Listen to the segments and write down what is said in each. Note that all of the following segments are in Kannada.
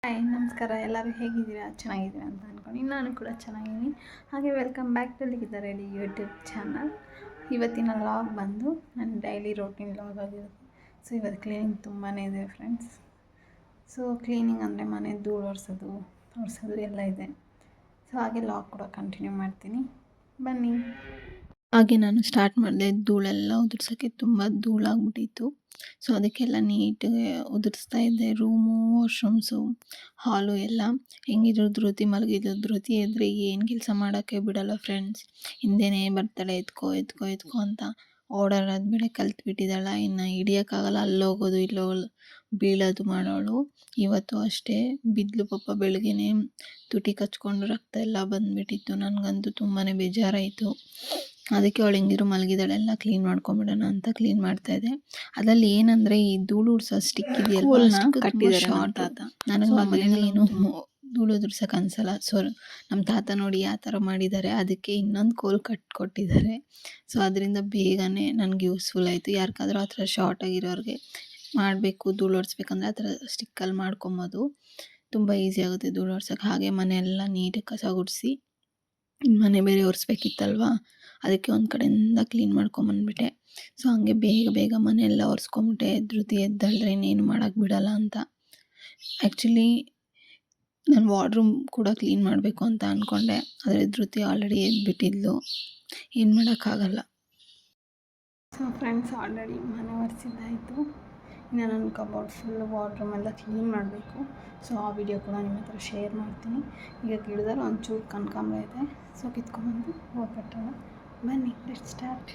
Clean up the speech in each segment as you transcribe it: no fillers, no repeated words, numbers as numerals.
ಹಾಯ್ ನಮಸ್ಕಾರ. ಎಲ್ಲರೂ ಹೇಗಿದ್ದೀರಾ? ಚೆನ್ನಾಗಿದ್ದೀರಾ ಅಂತ ಅಂದ್ಕೊಂಡು ನಾನು ಕೂಡ ಚೆನ್ನಾಗಿದ್ದೀನಿ. ಹಾಗೆ ವೆಲ್ಕಮ್ ಬ್ಯಾಕ್ ಟು ಲಿಖಿತ ರೆಡಿ ಯೂಟ್ಯೂಬ್ ಚಾನಲ್. ಇವತ್ತಿನ ವ್ಲಾಗ್ ಬಂದು ನನ್ನ ಡೈಲಿ ರೋಟೀನ್ ವ್ಲಾಗ್ ಆಗಿರುತ್ತೆ. ಸೊ ಇವತ್ತು ಕ್ಲೀನಿಂಗ್ ತುಂಬಾ ಇದೆ ಫ್ರೆಂಡ್ಸ್. ಸೊ ಕ್ಲೀನಿಂಗ್ ಅಂದರೆ ಮನೆ ಧೂಳು ಒರೆಸೋದು ಎಲ್ಲ ಇದೆ. ಸೊ ಹಾಗೆ ವ್ಲಾಗ್ ಕೂಡ ಕಂಟಿನ್ಯೂ ಮಾಡ್ತೀನಿ, ಬನ್ನಿ. ಹಾಗೆ ನಾನು ಸ್ಟಾರ್ಟ್ ಮಾಡಿದೆ, ಧೂಳೆಲ್ಲ ಉದುರ್ಸೋಕ್ಕೆ ತುಂಬ ಧೂಳಾಗ್ಬಿಟ್ಟಿತ್ತು. ಸೊ ಅದಕ್ಕೆಲ್ಲ ನೀಟಾಗಿ ಉದುರಿಸ್ತಾ ಇದ್ದೆ. ರೂಮು, ವಾಶ್ರೂಮ್ಸು, ಹಾಲು ಎಲ್ಲ. ಹೆಂಗಿದ್ರು ಧೃತಿ ಮಲಗಿದ್ದು, ಧೃತಿ ಎದ್ರೆ ಏನು ಕೆಲಸ ಮಾಡೋಕ್ಕೆ ಬಿಡಲ್ಲ ಫ್ರೆಂಡ್ಸ್. ಹಿಂದೆನೇ ಬರ್ತಾಳೆ, ಎತ್ಕೋ ಎತ್ಕೋ ಎತ್ಕೋ ಅಂತ. ಓಡಾಡೋದು ಬೇಡ ಕಲ್ತ್ಬಿಟ್ಟಿದ್ದಾಳ. ಇನ್ನು ಹಿಡಿಯೋಕ್ಕಾಗಲ್ಲ, ಅಲ್ಲೋಗೋದು ಇಲ್ಲೋಗೋದು ಬೀಳೋದು ಮಾಡೋಳು. ಇವತ್ತು ಅಷ್ಟೇ ಬಿದ್ಲು ಪಾಪ. ಬೆಳಗ್ಗೆನೇ ತುಟಿ ಕಚ್ಕೊಂಡು ರಕ್ತ ಎಲ್ಲ ಬಂದುಬಿಟ್ಟಿತ್ತು. ನನಗಂತೂ ತುಂಬಾ ಬೇಜಾರಾಯಿತು. ಅದಕ್ಕೆ ಅವಳು ಹೆಂಗಿರು ಮಲಗಿದಾಳೆ, ಎಲ್ಲ ಕ್ಲೀನ್ ಮಾಡ್ಕೊಂಬಿಡೋಣ ಅಂತ ಕ್ಲೀನ್ ಮಾಡ್ತಾಯಿದ್ದೆ. ಅದರಲ್ಲಿ ಏನಂದರೆ ಈ ಧೂಳು ಉಡ್ಸೋ ಸ್ಟಿಕ್ ಇದೆಯಲ್ಲ, ಕಟ್ಟಿದ್ದಾರೆ ಶಾರ್ಟ್ ಆತ. ನನಗೆ ಮನೇಲಿ ಏನು ಧೂಳು ಉದುರ್ಸೋಕೆ ಅನಿಸಲ್ಲ. ಸೊ ನಮ್ಮ ತಾತ ನೋಡಿ ಯಾವ ಥರ ಮಾಡಿದ್ದಾರೆ, ಅದಕ್ಕೆ ಇನ್ನೊಂದು ಕೋಲ್ ಕೊಟ್ಟಿದ್ದಾರೆ. ಸೊ ಅದರಿಂದ ಬೇಗನೆ ನನಗೆ ಯೂಸ್ಫುಲ್ ಆಯಿತು. ಯಾರಿಗಾದ್ರೂ ಆ ಥರ ಶಾರ್ಟ್ ಆಗಿರೋರಿಗೆ ಮಾಡಬೇಕು, ಧೂಳು ಒರೆಸ್ಬೇಕಂದ್ರೆ ಆ ಥರ ಸ್ಟಿಕ್ಕಲ್ಲಿ ಮಾಡ್ಕೊಬೋದು. ತುಂಬ ಈಸಿ ಆಗುತ್ತೆ ಧೂಳು ಒರ್ಸೋಕೆ. ಹಾಗೆ ಮನೆಯೆಲ್ಲ ನೀಟಾಗಿ ಕಸ ಗುಡಿಸಿ, ಮನೆ ಬೇರೆ ಒರೆಸ್ಬೇಕಿತ್ತಲ್ವ, ಅದಕ್ಕೆ ಒಂದು ಕಡೆಯಿಂದ ಕ್ಲೀನ್ ಮಾಡ್ಕೊಂಬಂದ್ಬಿಟ್ಟೆ. ಸೊ ಹಂಗೆ ಬೇಗ ಬೇಗ ಮನೆಯೆಲ್ಲ ಒರೆಸ್ಕೊಂಬಿಟ್ಟೆ. ಧೃತಿ ಎದ್ದಳ್ದ್ರೆ ಇನ್ನೇನು ಮಾಡೋಕ್ಕೆ ಬಿಡಲ್ಲ ಅಂತ. ಆ್ಯಕ್ಚುಲಿ ನಾನು ವಾರ್ಡ್ರೂಮ್ ಕೂಡ ಕ್ಲೀನ್ ಮಾಡಬೇಕು ಅಂತ ಅಂದ್ಕೊಂಡೆ, ಆದರೆ ಧೃತಿ ಆಲ್ರೆಡಿ ಎದ್ಬಿಟ್ಟಿದ್ಲು, ಏನು ಮಾಡೋಕ್ಕಾಗಲ್ಲ. ಸೊ ಫ್ರೆಂಡ್ಸ್, ಆಲ್ರೆಡಿ ಮನೆ ಒರೆಸಿದ್ದಾಯಿತು. ಇನ್ನು ನನ್ನ ಕಬೋರ್ಡ್ ಫುಲ್ ವಾರ್ಡ್ರೂಮ್ ಎಲ್ಲ ಕ್ಲೀನ್ ಮಾಡಬೇಕು. ಸೊ ಆ ವಿಡಿಯೋ ಕೂಡ ನಿಮ್ಮ ಹತ್ರ ಶೇರ್ ಮಾಡ್ತೀನಿ. ಈಗ ಗಿಡದಲ್ಲಿ ಒಂಚೂರು ಕನಕಾಂಬರ ಇದೆ, ಸೊ ಕಿತ್ಕೊಂಡ್ಬಂದು ಹೂವು ಕಟ್ಟೋಣ, ಬನ್ನಿ ಲೆಟ್ಸ್ ಸ್ಟಾರ್ಟ್.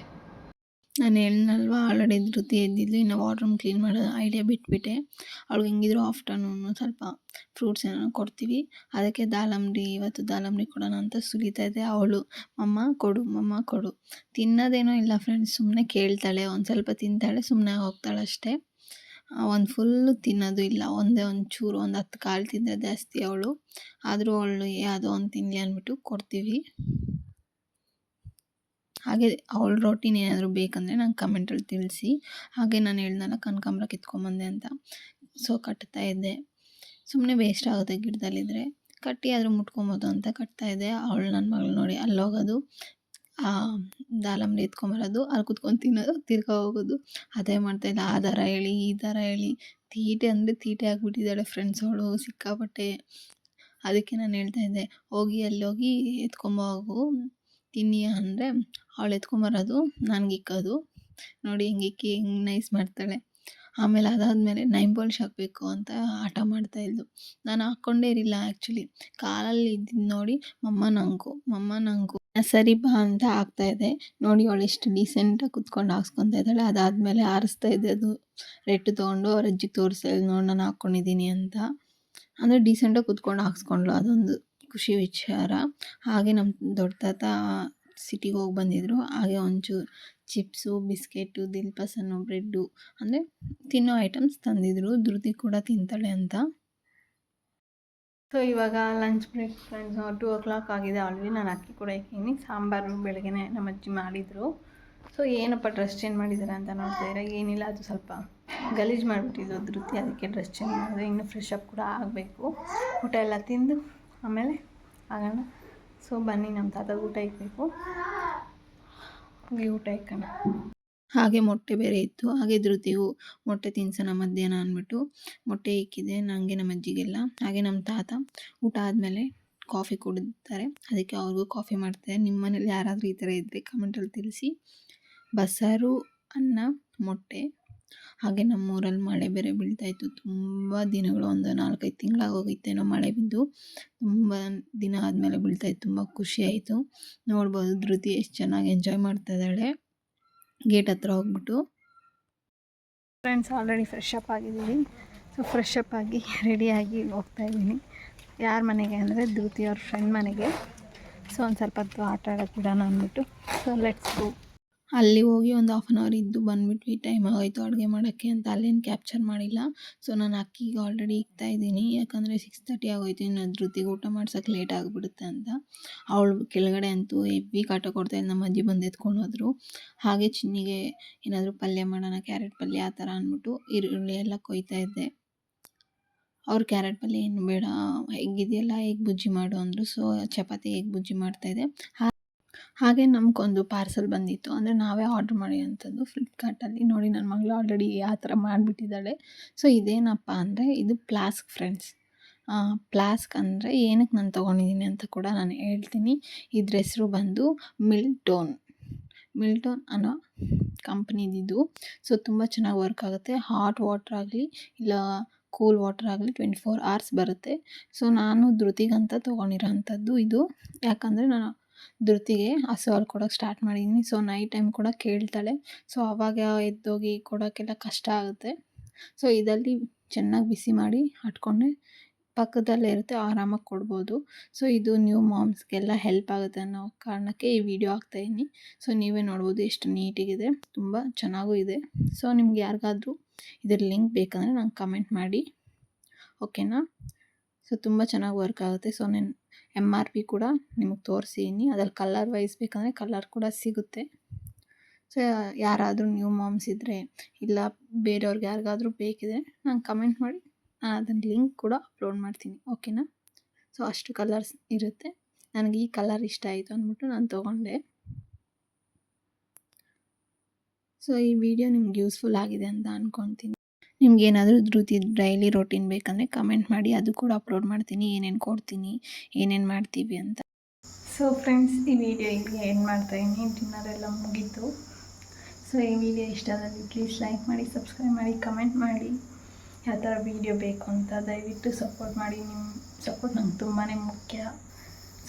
ನಾನು ಹೇಳಿದ್ನಲ್ವ, ಆಲ್ರೆಡಿ ಧೃತಿ ಎದ್ದಿದ್ದು. ಇನ್ನು ವಾರ್ಡ್ರೂಮ್ ಕ್ಲೀನ್ ಮಾಡೋದು ಐಡಿಯಾ ಬಿಟ್ಬಿಟ್ಟೆ. ಅವಳಿಗೆ ಹೆಂಗಿದ್ರು ಆಫ್ಟರ್ನೂನು ಸ್ವಲ್ಪ ಫ್ರೂಟ್ಸ್ ಏನೋ ಕೊಡ್ತೀವಿ, ಅದಕ್ಕೆ ದಾಳಂಬ್ರಿ, ಇವತ್ತು ದಾಳಂಬ್ರಿ ಕೊಡೋಣ ಅಂತ ಸುಲಿತಾ ಇದ್ದೆ. ಅವಳು ಮಮ್ಮ ಕೊಡು ತಿನ್ನೋದೇನೋ ಇಲ್ಲ ಫ್ರೆಂಡ್ಸ್, ಸುಮ್ಮನೆ ಕೇಳ್ತಾಳೆ, ಒಂದು ಸ್ವಲ್ಪ ತಿಂತಾಳೆ, ಸುಮ್ಮನೆ ಹೋಗ್ತಾಳೆ ಅಷ್ಟೇ. ಒಂದು ಫುಲ್ಲು ತಿನ್ನೋದು ಇಲ್ಲ, ಒಂಚೂರು, ಒಂದು 10 ಕಾಳು ತಿಂದರೆ ಜಾಸ್ತಿ ಅವಳು. ಆದರೂ ಅವಳು ಯಾವುದೋ ಒಂದು ತಿನ್ನಲಿ ಅಂದ್ಬಿಟ್ಟು ಕೊಡ್ತೀವಿ. ಹಾಗೆ ಅವಳ ರೋಟೀನ್ ಏನಾದರೂ ಬೇಕಂದರೆ ನಂಗೆ ಕಮೆಂಟಲ್ಲಿ ತಿಳಿಸಿ. ಹಾಗೆ ನಾನು ಹೇಳ್ದಲ್ಲ ಕನಕಾಂಬರ ಕಿತ್ಕೊಂಬಂದೆ ಅಂತ, ಸೊ ಕಟ್ತಾ ಇದ್ದೆ. ಸುಮ್ಮನೆ ವೇಸ್ಟ್ ಆಗುತ್ತೆ ಗಿಡದಲ್ಲಿದ್ದರೆ, ಕಟ್ಟಿ ಆದರೂ ಮುಟ್ಕೊಬೋದು ಅಂತ ಕಟ್ತಾಯಿದ್ದೆ. ಅವಳು ನನ್ನ ಮಗಳು ನೋಡಿ ಅಲ್ಲೋಗೋದು, ದಾಳಂಬ್ರಿ ಎತ್ಕೊಂಬರೋದು, ಅಲ್ಲಿ ಕುತ್ಕೊಂಡು ತಿನ್ನೋದು, ತಿರ್ಗಾ ಹೋಗೋದು, ಅದೇ ಮಾಡ್ತಾಯಿದ್ದೆ. ಆ ದಾರ ಹೇಳಿ ಈ ದಾರ ಹೇಳಿ ತೀಟೆ ಅಂದರೆ ತೀಟೆ ಆಗಿಬಿಟ್ಟಿದ್ದಾಳೆ ಫ್ರೆಂಡ್ಸ್ ಅವಳು ಸಿಕ್ಕಾಪಟ್ಟೆ. ಅದಕ್ಕೆ ನಾನು ಹೇಳ್ತಾಯಿದ್ದೆ, ಹೋಗಿ ಅಲ್ಲೋಗಿ ಎತ್ಕೊಂಬೋಗು ತಿನ್ನಿ ಅಂದರೆ, ಅವಳು ಎತ್ಕೊಂಬರೋದು, ನನಗೆ ಇಕ್ಕೋದು. ನೋಡಿ ಹೆಂಗೆ ನೈಸ್ ಮಾಡ್ತಾಳೆ. ಆಮೇಲೆ ಅದಾದಮೇಲೆ ನೈನ್ ಪಾಲಿಶ್ ಹಾಕಬೇಕು ಅಂತ ಹಠ ಮಾಡ್ತಾಯಿದ್ಲು. ನಾನು ಹಾಕ್ಕೊಂಡೇ ಇರಲಿಲ್ಲ ಆ್ಯಕ್ಚುಲಿ. ಕಾಲಲ್ಲಿ ಇದ್ದಿದ್ದು ನೋಡಿ ಮಮ್ಮ ನಂಗು ಸರಿ ಬಾ ಅಂತ ಹಾಕ್ತಾಯಿದ್ದೆ. ನೋಡಿ ಅವಳು ಎಷ್ಟು ಡೀಸೆಂಟಾಗಿ ಕುತ್ಕೊಂಡು ಹಾಕ್ಸ್ಕೊತಾ ಇದ್ದಾಳೆ. ಅದಾದಮೇಲೆ ಆರಿಸ್ತಾ ಇದ್ದೆ, ಅದು ರೆಟ್ಟು ತೊಗೊಂಡು ಅವ್ರ ಅಜ್ಜಿಗೆ ತೋರಿಸ್ತಾ ಇದ್ದೆ, ನೋಡಿ ನಾನು ಹಾಕ್ಕೊಂಡಿದ್ದೀನಿ ಅಂತ. ಅಂದರೆ ಡೀಸೆಂಟಾಗಿ ಕುತ್ಕೊಂಡು ಹಾಕ್ಸ್ಕೊಂಡ್ಳು, ಅದೊಂದು ಖುಷಿ ವಿಚಾರ. ಹಾಗೆ ನಮ್ಮ ದೊಡ್ಡ ತಾತ ಸಿಟಿಗೆ ಹೋಗಿ ಬಂದಿದ್ದರು. ಹಾಗೆ ಒಂಚೂರು ಚಿಪ್ಸು, ಬಿಸ್ಕೆಟು, ದಿಲ್ಪಸನ್ನು, ಬ್ರೆಡ್ಡು, ಅಂದರೆ ತಿನ್ನೋ ಐಟಮ್ಸ್ ತಂದಿದ್ರು. ಧೃತಿ ಕೂಡ ತಿಂತಾಳೆ ಅಂತ. ಸೊ ಇವಾಗ ಲಂಚ್ ಬ್ರೇಕ್ ಫ್ರೆಂಡ್ಸ್, 2 o'clock ಆಗಿದೆ ಆಲ್ರೆಡಿ. ನಾನು ಅಕ್ಕಿ ಕೂಡ ಇಕ್ಕಿನಿ. ಸಾಂಬಾರು ಬೆಳಗ್ಗೆ ನಮ್ಮ ಅಜ್ಜಿ ಮಾಡಿದರು. ಸೊ ಏನಪ್ಪ ಡ್ರೆಸ್ ಚೇಂಜ್ ಮಾಡಿದ್ದಾರೆ ಅಂತ ನೋಡ್ತಾಯಿದ್ರೆ, ಏನಿಲ್ಲ, ಅದು ಸ್ವಲ್ಪ ಗಲೀಜು ಮಾಡಿಬಿಟ್ಟಿದ್ದು ಧೃತಿ, ಅದಕ್ಕೆ ಡ್ರೆಸ್ ಚೇಂಜ್ ಮಾಡಿದ್ರೆ. ಇನ್ನೂ ಫ್ರೆಶ್ ಅಪ್ ಕೂಡ ಆಗಬೇಕು. ಊಟ ಎಲ್ಲ ತಿಂದು ಆಮೇಲೆ ಆಗೋಣ. ಸೊ ಬನ್ನಿ, ನಮ್ಮ ತಾತ ಊಟ ಇಕ್ಕಬೇಕು, ಊಟ ಇಕ್ಕೋಣ. ಹಾಗೆ ಮೊಟ್ಟೆ ಬೇರೆ ಇತ್ತು. ಹಾಗೆ ಧೃತಿಗೂ ಮೊಟ್ಟೆ ತಿನ್ಸೋಣ ಮಧ್ಯಾಹ್ನ ಅಂದ್ಬಿಟ್ಟು ಮೊಟ್ಟೆ ಇಕ್ಕಿದೆ, ನನಗೆ ನಮ್ಮ ಅಜ್ಜಿಗೆಲ್ಲ. ಹಾಗೆ ನಮ್ಮ ತಾತ ಊಟ ಆದಮೇಲೆ ಕಾಫಿ ಕುಡಿತಾರೆ, ಅದಕ್ಕೆ ಅವ್ರಿಗೂ ಕಾಫಿ ಮಾಡ್ತಾರೆ. ನಿಮ್ಮ ಮನೇಲಿ ಯಾರಾದರೂ ಈ ಥರ ಇದ್ದರೆ ಕಮೆಂಟಲ್ಲಿ ತಿಳಿಸಿ. ಬಸ್ಸಾರು, ಅನ್ನ, ಮೊಟ್ಟೆ. ಹಾಗೆ ನಮ್ಮೂರಲ್ಲಿ ಮಳೆ ಬೇರೆ ಬೀಳ್ತಾಯಿತ್ತು. ತುಂಬ ದಿನಗಳು, ಒಂದು 4-5 ತಿಂಗಳಾಗೋಗಿತ್ತೇನೋ ಮಳೆ ಬಿದ್ದು. ತುಂಬ ದಿನ ಆದಮೇಲೆ ಬೀಳ್ತಾಯಿತ್ತು. ತುಂಬ ಖುಷಿಯಾಯಿತು. ನೋಡ್ಬೋದು ಧೃತಿ ಎಷ್ಟು ಚೆನ್ನಾಗಿ ಎಂಜಾಯ್ ಮಾಡ್ತಾಯಿದ್ದಾಳೆ ಗೇಟ್ ಹತ್ರ ಹೋಗ್ಬಿಟ್ಟು. ಫ್ರೆಂಡ್ಸ್, ಆಲ್ರೆಡಿ ಫ್ರೆಶ್ ಅಪ್ ಆಗಿದ್ದೀವಿ. ಸೊ ಫ್ರೆಶ್ ಅಪ್ ಆಗಿ ರೆಡಿಯಾಗಿ ಹೋಗ್ತಾಯಿದ್ದೀನಿ. ಯಾರ ಮನೆಗೆ ಅಂದರೆ ಧೃತಿ ಅವ್ರ ಫ್ರೆಂಡ್ ಮನೆಗೆ. ಸೊ ಒಂದು ಸ್ವಲ್ಪ ಹೊತ್ತು ಆಟ ಆಡೋಕ್ಕೆ ಬಿಡೋಣ ಅಂದ್ಬಿಟ್ಟು, ಸೊ ಲೆಟ್ಸ್ ಗೋ. ಅಲ್ಲಿ ಹೋಗಿ ಒಂದು 1/2 hour ಇದ್ದು ಬಂದುಬಿಟ್ವಿ. ಟೈಮ್ ಆಗೋಯಿತು ಅಡುಗೆ ಮಾಡೋಕ್ಕೆ ಅಂತ. ಅಲ್ಲೇನು ಕ್ಯಾಪ್ಚರ್ ಮಾಡಿಲ್ಲ. ಸೊ ನಾನು ಅಕ್ಕಿಗೆ ಆಲ್ರೆಡಿ ಇಕ್ತಾಯಿದ್ದೀನಿ, ಯಾಕಂದರೆ 6:30 ಆಗೋಯ್ತು. ಇನ್ನು ಧೃತಿಗೆ ಊಟ ಮಾಡ್ಸೋಕ್ಕೆ ಲೇಟ್ ಆಗಿಬಿಡುತ್ತೆ ಅಂತ. ಅವಳು ಕೆಳಗಡೆ ಅಂತೂ ಹೆವಿ ಕಾಟ ಕೊಡ್ತಾಯಿದ್ದು. ನಮ್ಮ ಅಜ್ಜಿ ಬಂದು ಎತ್ಕೊಂಡು ಹೋದರು. ಹಾಗೆ ಚಿನ್ನಿಗೆ ಏನಾದರೂ ಪಲ್ಯ ಮಾಡೋಣ, ಕ್ಯಾರೆಟ್ ಪಲ್ಯ ಆ ಥರ ಅಂದ್ಬಿಟ್ಟು ಈರುಳ್ಳಿ ಎಲ್ಲ ಕೊಯ್ತಾ ಇದ್ದೆ. ಅವ್ರು ಕ್ಯಾರೆಟ್ ಪಲ್ಯ ಏನು ಬೇಡ, ಎಗ್ ಇದೆಯಲ್ಲ ಎಗ್ ಬುಜ್ಜಿ ಮಾಡು ಅಂದರು. ಸೊ ಚಪಾತಿ ಎಗ್ ಬುಜ್ಜಿ ಮಾಡ್ತಾಯಿದ್ದೆ. ಹಾಗೆ ನಮಗೊಂದು ಪಾರ್ಸಲ್ ಬಂದಿತ್ತು, ಅಂದರೆ ನಾವೇ ಆರ್ಡ್ರ್ ಮಾಡಿರೋಂಥದ್ದು ಫ್ಲಿಪ್ಕಾರ್ಟಲ್ಲಿ. ನೋಡಿ ನನ್ನ ಮಗಳು ಆಲ್ರೆಡಿ ಆ ಥರ ಮಾಡಿಬಿಟ್ಟಿದ್ದಾಳೆ. ಸೊ ಇದೇನಪ್ಪ ಅಂದರೆ ಇದು ಫ್ಲಾಸ್ಕ್ ಫ್ರೆಂಡ್ಸ್. ಫ್ಲಾಸ್ಕ್ ಅಂದರೆ ಏನಕ್ಕೆ ನಾನು ತೊಗೊಂಡಿದ್ದೀನಿ ಅಂತ ಕೂಡ ನಾನು ಹೇಳ್ತೀನಿ. ಇದ್ರ ಹೆಸರು ಬಂದು ಮಿಲ್ಟೋನ್ ಅನ್ನೋ ಕಂಪ್ನಿದಿದು. ಸೊ ತುಂಬ ಚೆನ್ನಾಗಿ ವರ್ಕ್ ಆಗುತ್ತೆ. ಹಾಟ್ ವಾಟರ್ ಆಗಲಿ ಇಲ್ಲ ಕೂಲ್ ವಾಟರ್ ಆಗಲಿ 24 hours ಬರುತ್ತೆ. ಸೊ ನಾನು ಧೃತಿಗಂತ ತೊಗೊಂಡಿರೋ ಅಂಥದ್ದು ಇದು. ಯಾಕಂದರೆ ನಾನು ಧೃತಿಗೆ ಹಸು ಹಾಲು ಕೊಡೋಕ್ಕೆ ಸ್ಟಾರ್ಟ್ ಮಾಡಿದ್ದೀನಿ. ಸೊ ನೈಟ್ ಟೈಮ್ ಕೂಡ ಕೇಳ್ತಾಳೆ. ಸೊ ಆವಾಗ ಎದ್ದೋಗಿ ಕೊಡೋಕ್ಕೆಲ್ಲ ಕಷ್ಟ ಆಗುತ್ತೆ. ಸೊ ಇದರಲ್ಲಿ ಚೆನ್ನಾಗಿ ಬಿಸಿ ಮಾಡಿ ಹಾಟ್ಕೊಂಡೆ ಪಕ್ಕದಲ್ಲೇ ಇರುತ್ತೆ, ಆರಾಮಾಗಿ ಕೊಡ್ಬೋದು. ಸೊ ಇದು ನ್ಯೂ ಮಾಮ್ಸ್ಗೆಲ್ಲ ಹೆಲ್ಪ್ ಆಗುತ್ತೆ ಅನ್ನೋ ಕಾರಣಕ್ಕೆ ಈ ವಿಡಿಯೋ ಹಾಕ್ತಾಯಿದ್ದೀನಿ. ಸೊ ನೀವೇ ನೋಡ್ಬೋದು ಎಷ್ಟು ನೀಟಿಗಿದೆ, ತುಂಬ ಚೆನ್ನಾಗೂ ಇದೆ. ಸೊ ನಿಮ್ಗೆ ಯಾರಿಗಾದ್ರೂ ಇದ್ರ ಲಿಂಕ್ ಬೇಕಂದರೆ ನಂಗೆ ಕಮೆಂಟ್ ಮಾಡಿ, ಓಕೆನಾ. ಸೊ ತುಂಬ ಚೆನ್ನಾಗಿ ವರ್ಕ್ ಆಗುತ್ತೆ. ಸೊ ನಾನು MRP ಕೂಡ ನಿಮಗೆ ತೋರಿಸಿದ್ದೀನಿ. ಅದ್ರಲ್ಲಿ ಕಲರ್ ವೈಸ್ ಬೇಕಂದರೆ ಕಲರ್ ಕೂಡ ಸಿಗುತ್ತೆ. ಸೊ ಯಾರಾದರೂ ನ್ಯೂ ಮಾಮ್ಸ್ ಇದ್ದರೆ ಇಲ್ಲ ಬೇರೆಯವ್ರಿಗೆ ಯಾರಿಗಾದ್ರೂ ಬೇಕಿದ್ರೆ ನಂಗೆ ಕಮೆಂಟ್ ಮಾಡಿ, ನಾನು ಅದನ್ನ ಲಿಂಕ್ ಕೂಡ ಅಪ್ಲೋಡ್ ಮಾಡ್ತೀನಿ, ಓಕೆನಾ. ಸೊ ಅಷ್ಟು ಕಲರ್ಸ್ ಇರುತ್ತೆ. ನನಗೆ ಈ ಕಲರ್ ಇಷ್ಟ ಆಯಿತು ಅಂದ್ಬಿಟ್ಟು ನಾನು ತೊಗೊಂಡೆ. ಸೊ ಈ ವಿಡಿಯೋ ನಿಮ್ಗೆ ಯೂಸ್ಫುಲ್ ಆಗಿದೆ ಅಂತ ಅಂದ್ಕೊತೀನಿ. ನಿಮ್ಗೇನಾದರೂ ಧೃತಿ ಡೈಲಿ ರೋಟೀನ್ ಬೇಕಂದರೆ ಕಮೆಂಟ್ ಮಾಡಿ, ಅದು ಕೂಡ ಅಪ್ಲೋಡ್ ಮಾಡ್ತೀನಿ, ಏನೇನು ಕೊಡ್ತೀನಿ, ಏನೇನು ಮಾಡ್ತೀವಿ ಅಂತ. ಸೊ ಫ್ರೆಂಡ್ಸ್, ಈ ವಿಡಿಯೋ ಇಲ್ಲಿ ಎಂಡ್ ಮಾಡ್ತಾಯಿದ್ದೀನಿ. ಡಿನ್ನರ್ ಎಲ್ಲ ಮುಗೀತು. ಸೊ ಈ ವಿಡಿಯೋ ಇಷ್ಟ ಆದಲ್ಲಿ ಪ್ಲೀಸ್ ಲೈಕ್ ಮಾಡಿ, ಸಬ್ಸ್ಕ್ರೈಬ್ ಮಾಡಿ, ಕಮೆಂಟ್ ಮಾಡಿ. ಯಾವ ಥರ ವೀಡಿಯೋ ಬೇಕು ಅಂತ ದಯವಿಟ್ಟು ಸಪೋರ್ಟ್ ಮಾಡಿ. ನಿಮ್ಮ ಸಪೋರ್ಟ್ ನಂಗೆ ತುಂಬಾ ಮುಖ್ಯ.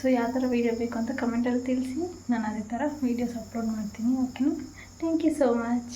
ಸೊ ಯಾವ ಥರ ವೀಡಿಯೋ ಬೇಕು ಅಂತ ಕಮೆಂಟಲ್ಲಿ ತಿಳಿಸಿ, ನಾನು ಅದೇ ಥರ ವೀಡಿಯೋಸ್ ಅಪ್ಲೋಡ್ ಮಾಡ್ತೀನಿ, ಓಕೆನಾ. Thank you so much.